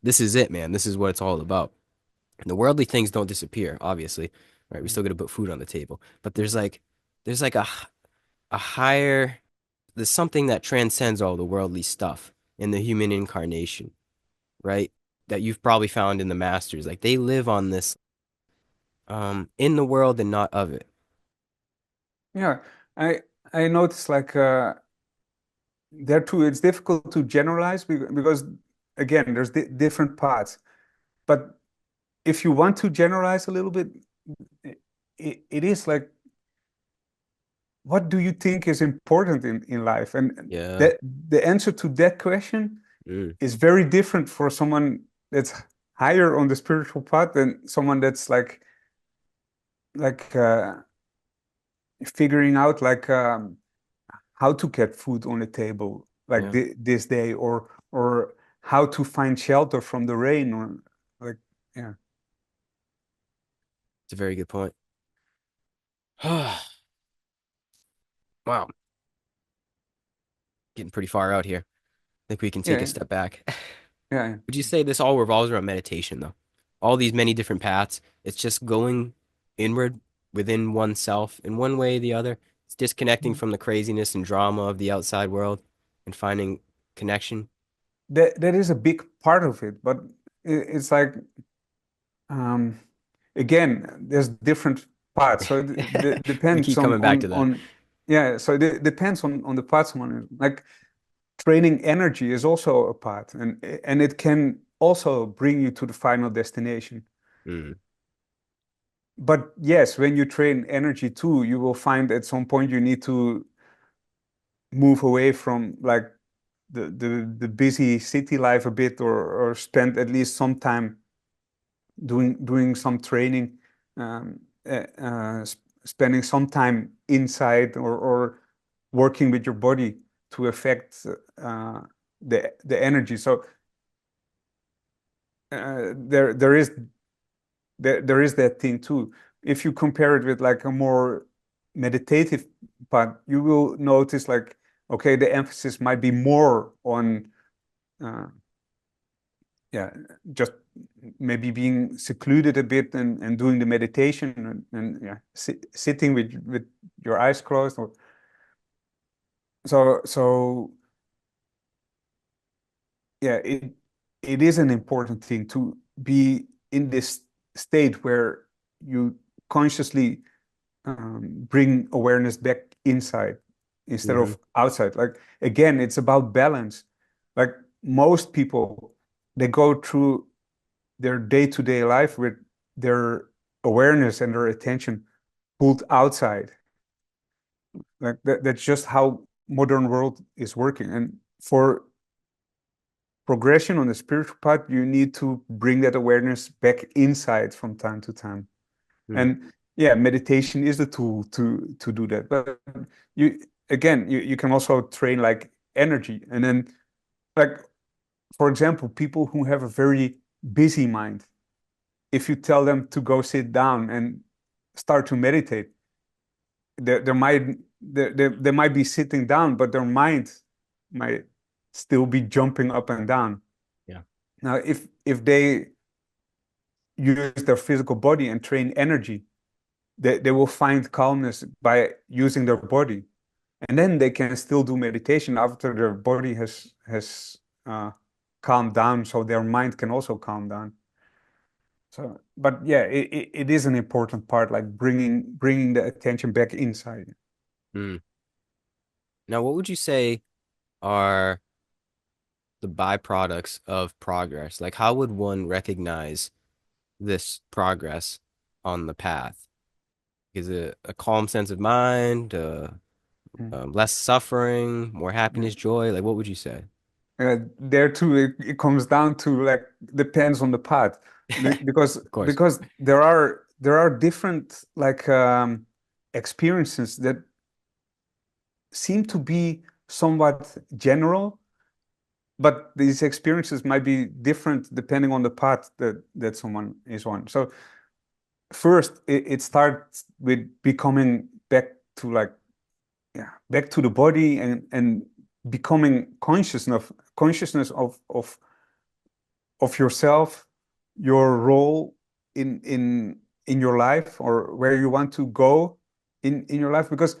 this is it, man. This is what it's all about. And the worldly things don't disappear, obviously. Right? We yeah, still got to put food on the table. But there's like a higher there's something that transcends all the worldly stuff in the human incarnation, right? That you've probably found in the masters. Like they live on this in the world and not of it. yeah. I I noticed like there too, it's difficult to generalize because again, there's di different parts. But if you want to generalize a little bit, it is like, what do you think is important in life? And Yeah. that the answer to that question Mm. is very different for someone that's higher on the spiritual path than someone that's like figuring out like how to get food on the table like Yeah. this day or how to find shelter from the rain or like yeah It's a very good point. Wow. Getting pretty far out here. I think we can take a yeah step back. yeah Would you say this all revolves around meditation, though? All these many different paths, it's just going inward within oneself in one way or the other. It's disconnecting from the craziness and drama of the outside world and finding connection. that is a big part of it but it's like um again there's different parts so it We depends keep coming back to that. on yeah so it depends on the parts one like training energy is also a part and it can also bring you to the final destination. Mm, But yes, when you train energy too, you will find at some point you need to move away from like the busy city life a bit or spend at least some time doing some training, um, spending some time inside or working with your body to affect the energy. So there is that thing too. If you compare it with like a more meditative part, you will notice like, okay, the emphasis might be more on, uh, yeah, just maybe being secluded a bit and doing the meditation and yeah, sitting with your eyes closed. Or, so yeah, it is an important thing to be in this state where you consciously bring awareness back inside instead hmm of outside. Like again, it's about balance. Like most people, they go through their day-to-day life with their awareness and their attention pulled outside. Like that's just how modern world is working. And for progression on the spiritual path, you need to bring that awareness back inside from time to time. mm. And yeah, meditation is the tool to do that. But you again, you can also train like energy. And then like, for example, people who have a very busy mind, if you tell them to go sit down and start to meditate, there might they might be sitting down, but their mind might still be jumping up and down. Yeah. Now, if they use their physical body and train energy, they will find calmness by using their body. And then they can still do meditation after their body has calmed down, so their mind can also calm down. So, but yeah, it is an important part, like bringing the attention back inside. Mm. Now, what would you say are the byproducts of progress? Like, how would one recognize this progress on the path? Is it a calm sense of mind, Mm. less suffering, more Yeah. happiness, joy? Like, what would you say? There too, it comes down to like depends on the path. Because Of course. there are different like experiences that seem to be somewhat general, but these experiences might be different depending on the path that someone is on. So first, it starts with becoming back to like, yeah, back to the body and becoming consciousness of yourself, your role in your life, or where you want to go in your life. Because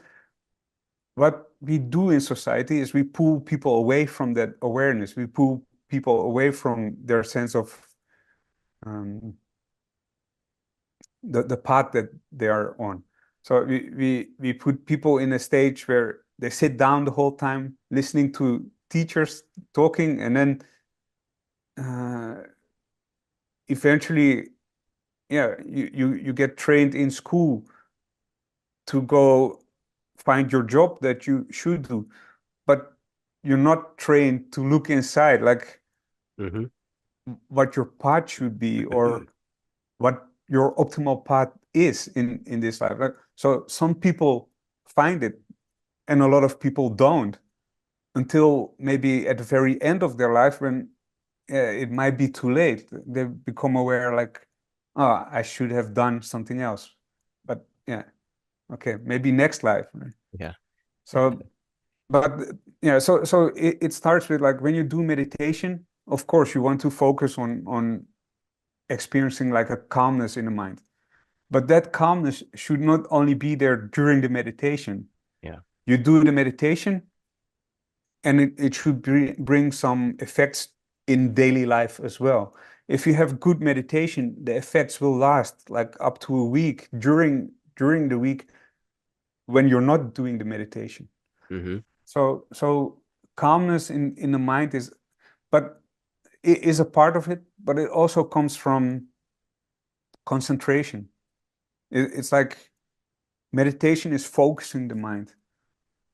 what we do in society is we pull people away from that awareness. We pull people away from their sense of um, the path that they are on. So we put people in a stage where they sit down the whole time listening to teachers talking, and then uh, eventually, yeah, you get trained in school to go find your job that you should do, but you're not trained to look inside, like Hmm. what your path should be, or what your optimal path is in this life. Like, so some people find it, and a lot of people don't until maybe at the very end of their life, when it might be too late. They become aware, like, oh, I should have done something else. But yeah, okay, maybe next life. Right? Yeah. So, but yeah, so it starts with like when you do meditation, of course, you want to focus on experiencing like a calmness in the mind. But that calmness should not only be there during the meditation. Yeah. You do the meditation, and it should bring some effects in daily life as well. If you have good meditation, the effects will last like up to a week during the week when you're not doing the meditation. Hmm. So calmness in the mind is, but it is a part of it, but it also comes from concentration. It's like meditation is focusing the mind.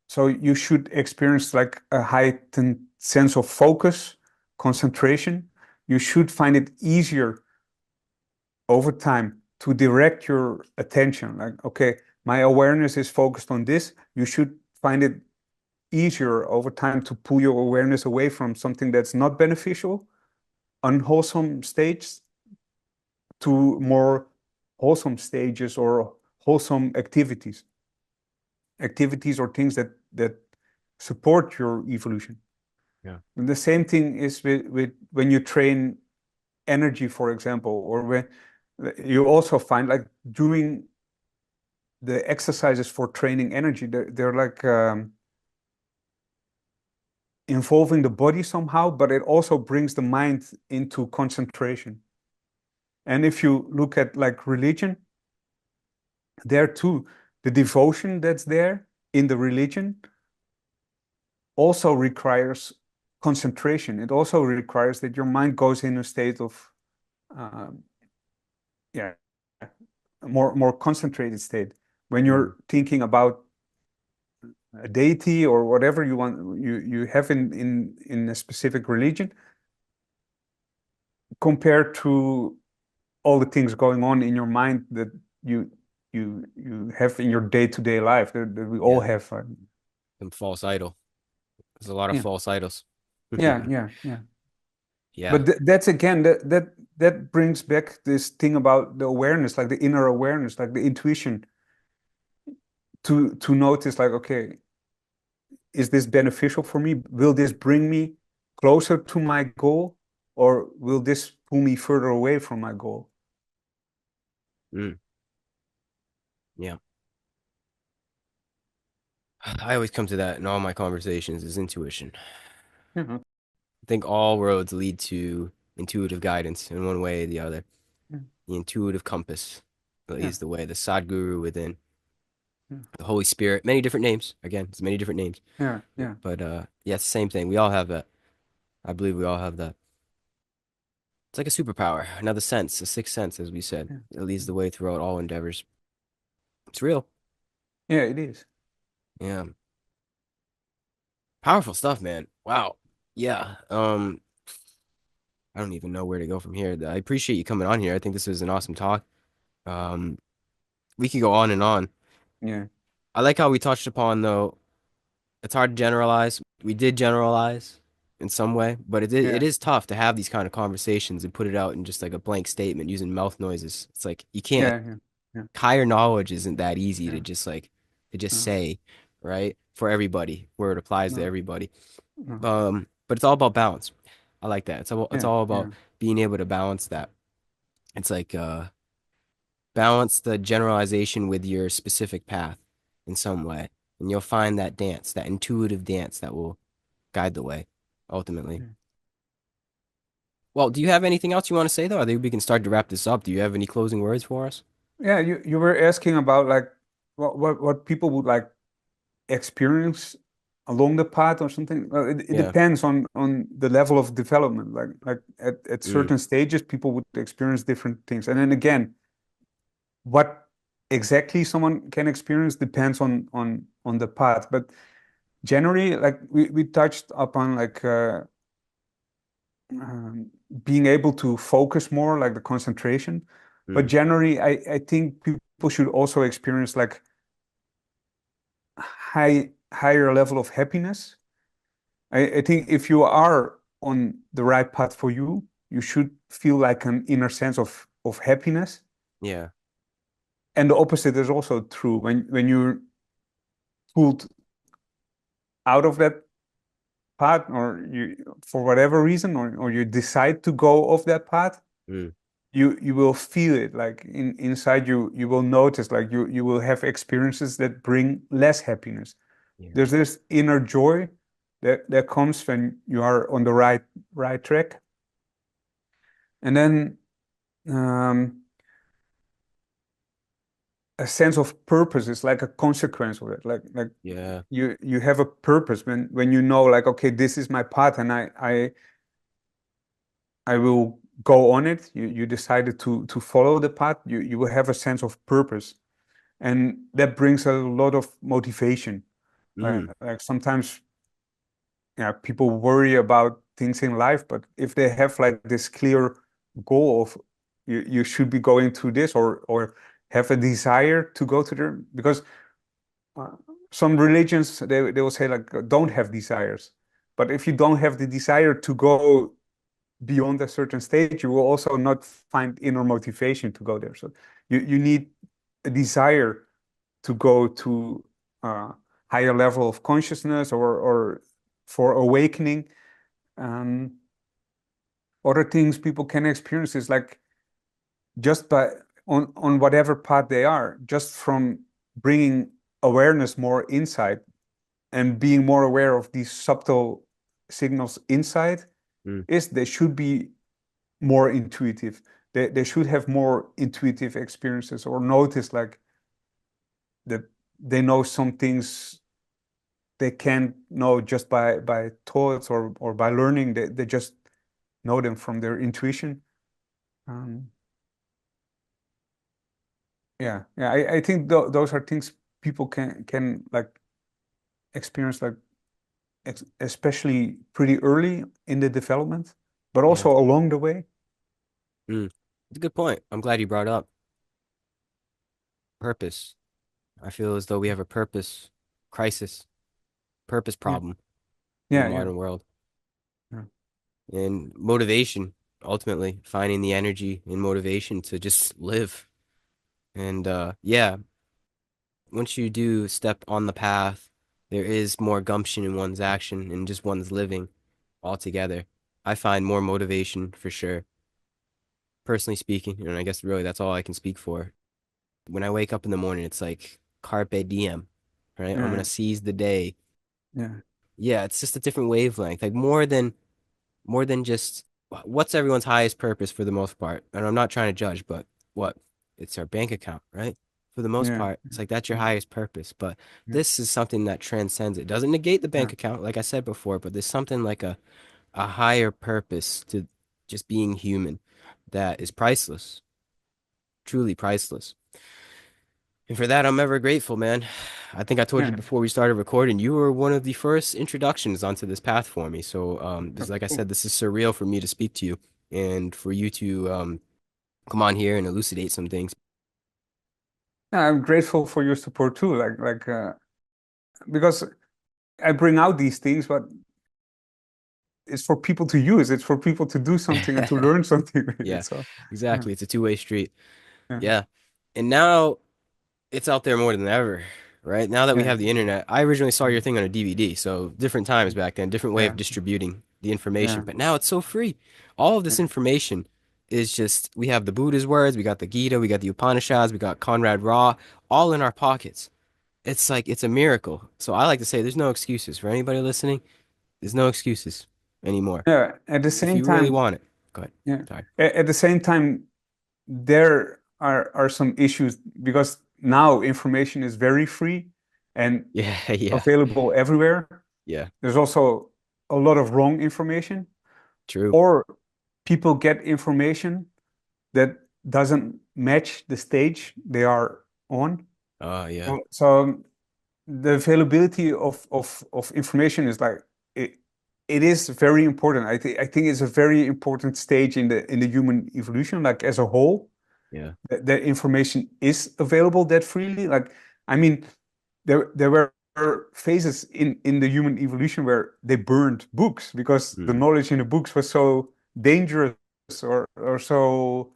So you should experience like a heightened sense of focus, concentration. You should find it easier over time to direct your attention. Like, okay, my awareness is focused on this. You should find it easier over time to pull your awareness away from something that's not beneficial, unwholesome states, to more wholesome stages or wholesome activities or things that support your evolution. Yeah. And the same thing is with when you train energy, for example, or when you also find like doing the exercises for training energy, they're like involving the body somehow, but it also brings the mind into concentration. And if you look at like religion, there too, the devotion that's there in the religion also requires concentration. It also requires that your mind goes in a state of um, yeah, more concentrated state. When Mm. you're thinking about a deity or whatever you have in a specific religion, compared to all the things going on in your mind that you you have in your day-to-day life that we all Yeah. have. Some false idol. There's a lot of Yeah, false idols. yeah, yeah, yeah. Yeah. But that's again that brings back this thing about the awareness, like the inner awareness, like the intuition to notice, like, okay, is this beneficial for me? Will this bring me closer to my goal, or will this pull me further away from my goal? Mm, yeah. I always come to that in all my conversations is intuition. Yeah, I think all roads lead to intuitive guidance in one way or the other. yeah, The intuitive compass yeah, leads the way. The Sadguru within, yeah, the Holy Spirit, many different names. Again, it's many different names. yeah, yeah, But yeah, it's the same thing. We all have that. I believe we all have that. It's like a superpower, another sense, a sixth sense, as we said. yeah, It leads yeah. the way throughout all endeavors. It's real. Yeah, it is. Yeah. Powerful stuff, man. Wow. Yeah. I don't even know where to go from here. I appreciate you coming on here. I think this was an awesome talk. Um, we could go on and on. Yeah, I like how we touched upon though. It's hard to generalize. We did generalize in some way, but it yeah, is tough to have these kind of conversations and put it out in just like a blank statement using mouth noises. It's like you can't. yeah, yeah, yeah, Higher knowledge isn't that easy yeah. to just No, say, right? For everybody, where it applies to no, everybody. no. But it's all about balance. I like that. It's Yeah, all yeah, about being able to balance that. It's like balance the generalization with your specific path in some way. And you'll find that dance, that intuitive dance that will guide the way ultimately. yeah. Well, do you have anything else you want to say though? I think we can start to wrap this up. Do you have any closing words for us? Yeah, you were asking about like what people would like experience along the path or something. Well, it Yeah. depends on the level of development. Like at Mm, certain stages, people would experience different things. And then again, what exactly someone can experience depends on the path. But generally, like we touched upon like being able to focus more, like the concentration. But mm, generally, I think people should also experience like higher level of happiness. I think if you are on the right path for you, you should feel like an inner sense of happiness. yeah. And the opposite is also true. When you're pulled out of that path, or you for whatever reason, or you decide to go off that path, Mm, you will feel it like inside you. You will notice like you will have experiences that bring less happiness. yeah. There's this inner joy that comes when you are on the right track. And then um, a sense of purpose is like a consequence of it. Like Yeah. you have a purpose when you know like, okay, this is my path, and I will go on it. You decided to follow the path. You will have a sense of purpose, and that brings a lot of motivation. Mm, Like sometimes, yeah, people worry about things in life, but if they have like this clear goal of you should be going to this, or have a desire to go to there, because uh, some religions they will say like don't have desires, but if you don't have the desire to go beyond a certain stage, you will also not find inner motivation to go there. So you need a desire to go to a higher level of consciousness, or for awakening. um, Other things people can experience is like just by on whatever path they are, just from bringing awareness more inside and being more aware of these subtle signals inside, mm, is they should be more intuitive. They should have more intuitive experiences, or notice like that they know some things they can't know just by thoughts, or by learning. They just know them from their intuition. Um, yeah, yeah. I think those are things people can like experience, like especially pretty early in the development, but yeah. also along the way. Mm. It's a good point. I'm glad you brought up purpose. I feel as though we have a purpose crisis purpose yeah, problem in the yeah, yeah, modern world. yeah, And motivation, ultimately, finding the energy and motivation to just live. And yeah, once you do step on the path, there is more gumption in one's action and just one's living altogether. I find more motivation for sure, personally speaking, and I guess really that's all I can speak for. When I wake up in the morning, it's like carpe diem, right? I'm yeah, gonna seize the day. yeah, Yeah, it's just a different wavelength, like more than just what's everyone's highest purpose for the most part. And I'm not trying to judge, but what? It's our bank account, right? For the most yeah, part, it's like that's your yeah, highest purpose. But yeah, this is something that transcends it. Doesn't negate the yeah, bank account, like I said before, but there's something like a higher purpose to just being human that is priceless, truly priceless. And for that, I'm ever grateful, man. I think I told you yeah. before we started recording, you were one of the first introductions onto this path for me. So, Oh, this, like I cool. said, this is surreal for me to speak to you and for you to come on here and elucidate some things. Yeah, I'm grateful for your support too. Because I bring out these things, but it's for people to use. It's for people to do something and to learn something with it. Yeah, So, yeah, exactly. It's a two-way street. yeah, Yeah. And now it's out there more than ever, right? Now that we yeah, have the internet, I originally saw your thing on a DVD, so different times back then, different way yeah, of distributing the information. yeah, But now it's so free. All of this yeah, information is just we have the Buddha's words, we got the Gita, we got the Upanishads, we got Conrad Ra, all in our pockets. It's like it's a miracle. So I like to say there's no excuses for anybody listening. There's no excuses anymore. yeah. At the If same you really time, want it. Go ahead. yeah. Sorry. At the same time, there are some issues because now information is very free and Yeah, yeah, available everywhere. yeah. There's also a lot of wrong information, True. or people get information that doesn't match the stage they are on. Oh, yeah. So the availability of information is like it, it is very important. I think it's a very important stage in the human evolution, like as a whole, Yeah. that information is available that freely. Like, I mean, there were phases in the human evolution where they burned books because the Mm. knowledge in the books was so dangerous or so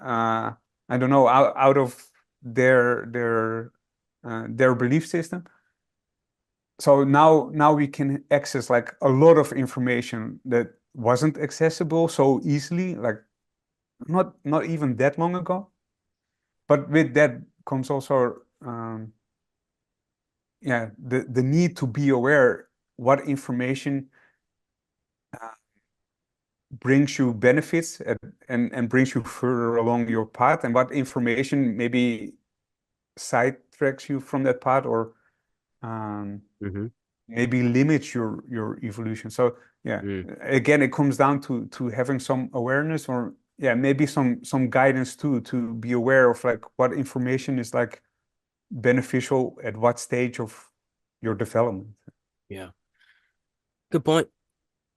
uh, I don't know, out of their belief system. So now we can access like a lot of information that wasn't accessible so easily, like not even that long ago. But with that comes also yeah, the need to be aware what information uh, brings you benefits and brings you further along your path, and what information maybe sidetracks you from that path or um, Mm-hmm. maybe limits your evolution. So yeah, Mm. again, it comes down to having some awareness, or yeah, maybe some guidance too, to be aware of like what information is like beneficial at what stage of your development. Yeah. Good point.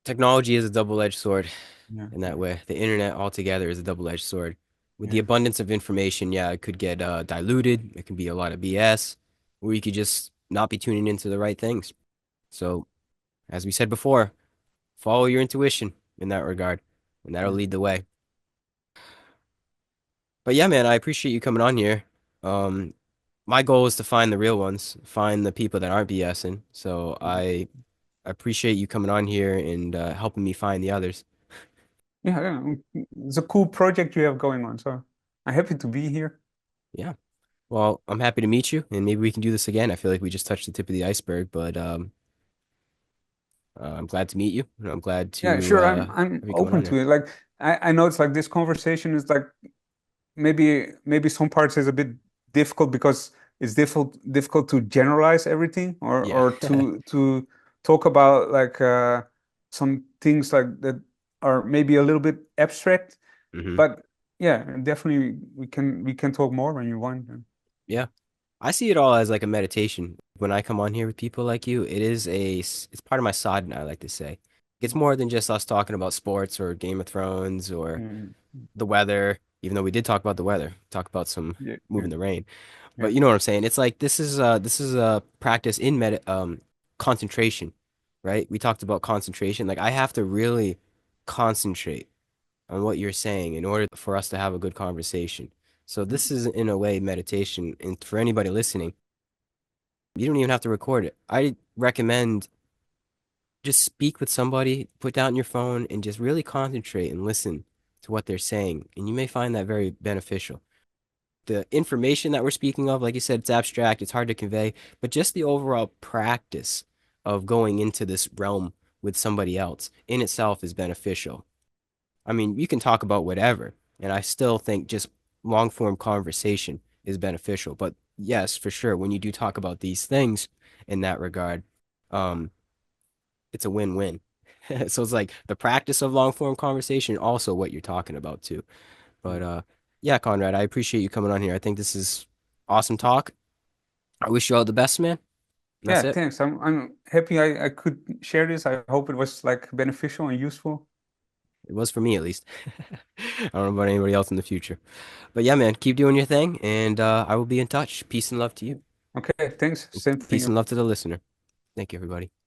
Technology is a double-edged sword Yeah, in that way. The internet altogether is a double-edged sword. With the yeah, abundance of information, yeah, it could get diluted. It can be a lot of BS, or you could just not be tuning into the right things. So, as we said before, follow your intuition in that regard, and that'll yeah, lead the way. But yeah, man, I appreciate you coming on here. Um, my goal is to find the real ones, find the people that aren't BSing. So yeah. I appreciate you coming on here and helping me find the others. Yeah, yeah. It's a cool project you have going on. So I'm happy to be here. Yeah. Well, I'm happy to meet you, and maybe we can do this again. I feel like we just touched the tip of the iceberg, but I'm glad to meet you, and I'm glad Yeah, to sure. I'm have you coming open on to here. it. Like I know it's like this conversation is like maybe some parts is a bit difficult because it's difficult to generalize everything Yeah. or to talk about like some things like that are maybe a little bit abstract. hmm But yeah, definitely we can talk more when you want. Yeah. I see it all as like a meditation. When I come on here with people like you, it's part of my sadhana, I like to say. It's more than just us talking about sports or Game of Thrones or Mm, the weather, even though we did talk about the weather, talk about some yeah, yeah, moving the rain. yeah, But you know what I'm saying? It's like this is a practice in concentration, right? We talked about concentration. Like I have to really concentrate on what you're saying in order for us to have a good conversation. So this is in a way meditation. And for anybody listening, you don't even have to record it. I recommend just speak with somebody, put down your phone, and just really concentrate and listen to what they're saying. And you may find that very beneficial. The information that we're speaking of, like you said, it's abstract, it's hard to convey, but just the overall practice of going into this realm with somebody else in itself is beneficial. I mean, you can talk about whatever, and I still think just long form conversation is beneficial. But yes, for sure, when you do talk about these things in that regard, um, it's a win-win. So it's like the practice of long form conversation, also what you're talking about too. But yeah, Conrad, I appreciate you coming on here. I think this is awesome talk. I wish you all the best, man. That's Yeah, it. thanks. I'm happy I could share this. I hope it was like beneficial and useful. It was for me at least. I don't know about anybody else in the future. But yeah, man, keep doing your thing, and I will be in touch. Peace and love to you. Okay, thanks. Same for Peace and you. love to the listener. Thank you, everybody.